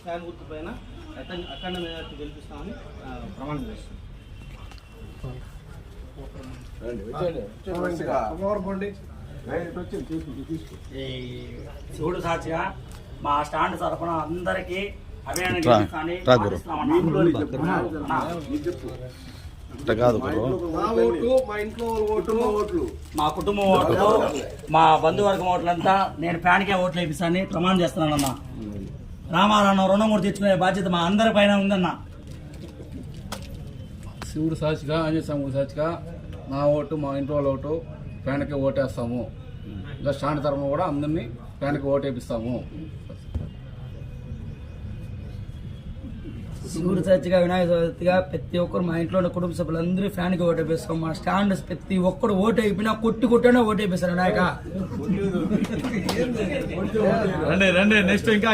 Fan గుర్తు పైన అఖండ majority గెలిపిస్తామని ప్రమాణం చేస్తాం. ఈ శివుడు సాక్షిగా మా స్టాండ్ తరఫున అందరికీ అభినందనలు మా కుటుంబం ఓట్లు మా బంధువర్గం ఓట్లంతా నేను ఫ్యాన్కే ఓట్లు వేపిస్తానని ప్రమాణం చేస్తున్నానన్నా. రామారావు రుణం కూడా తెచ్చుకునే బాధ్యత మా అందరి పైన ఉందన్నా. శివుడు సాక్షిగా ఆంజనేయ స్వామి సాక్షిగా మా ఓటు మా ఇంట్లో వాళ్ళ ఓటు ఫ్యాన్కి ఓటేస్తాము. ఇంకా స్టాండ్ తరఫున కూడా అందరినీ ఫ్యాన్కి ఓటు వేపిస్తాము. శివుడు సాక్షిగా వినాయక చవితిగా ప్రతి ఒక్కరు మా ఇంట్లో ఉన్న కుటుంబ సభ్యులందరూ ఫ్యాన్కి ఓటు వేపిస్తాం. మా స్టాండ్ ప్రతి ఒక్కరు ఓటు అయిపోయినా కొట్టుకుంటేనే ఓటు వేపిస్తారు వినాయక. రండి నెక్స్ట్ ఇంకా